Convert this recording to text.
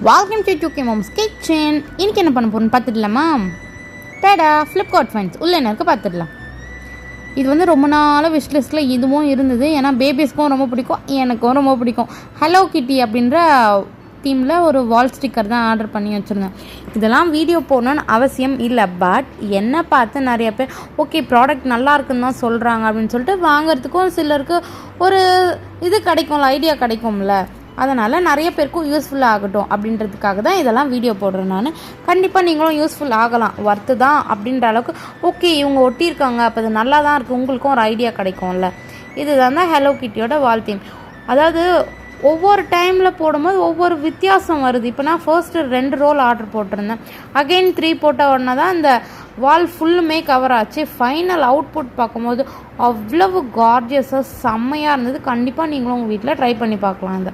Welcome to 2K Moms Kitchen. இன்னைக்கு என்ன பண்ண போறோம்னு பார்த்துடலாமா? டேடா ஃப்ளிப்கார்ட் ஃப்ரெண்ட்ஸ் உள்ள என்ன இருக்குது பார்த்துடலாம். இது வந்து ரொம்ப நாளாக விஷ் லிஸ்ட்டில் இதுவும் இருந்தது. ஏன்னா பேபிஸ்க்கும் ரொம்ப பிடிக்கும், எனக்கும் ரொம்ப பிடிக்கும். ஹலோ கிட்டி அப்படின்ற தீமில் ஒரு வால் ஸ்டிக்கர் தான் ஆர்டர் பண்ணி வச்சுருந்தேன். இதெல்லாம் வீடியோ போடணுன்னு அவசியம் இல்லை, பட் என்ன பார்த்து நிறைய பேர் ஓகே ப்ராடக்ட் நல்லா இருக்குன்னு தான் சொல்கிறாங்க அப்படின்னு சொல்லிட்டு வாங்கிறதுக்கும் சிலருக்கு ஒரு இது கிடைக்கும்ல, ஐடியா கிடைக்கும்ல. அதனால் நிறைய பேருக்கும் யூஸ்ஃபுல் ஆகட்டும் அப்படின்றதுக்காக தான் இதெல்லாம் வீடியோ போடுறேன் நான். கண்டிப்பாக நீங்களும் யூஸ்ஃபுல் ஆகலாம், ஒர்த்து தான் அப்படின்ற அளவுக்கு. ஓகே இவங்க ஒட்டியிருக்காங்க, அப்போ அது நல்லா தான் இருக்குது, உங்களுக்கும் ஒரு ஐடியா கிடைக்கும்ல. இதுதான் தான் ஹலோ கிட்டியோட வால் தீம். அதாவது ஒவ்வொரு டைமில் போடும்போது ஒவ்வொரு வித்தியாசம் வருது. இப்போ நான் ஃபர்ஸ்ட்டு 2 ரோல் ஆர்டர் போட்டிருந்தேன், அகெயின் 3 போட்ட உடனே தான் இந்த வால் ஃபுல்லுமே கவர் ஆச்சு. ஃபைனல் அவுட்புட் பார்க்கும்போது அவ்வளவு கார்ஜியஸாக செம்மையாக இருந்தது. கண்டிப்பாக நீங்களும் உங்கள் வீட்டில் ட்ரை பண்ணி பார்க்கலாம். இந்த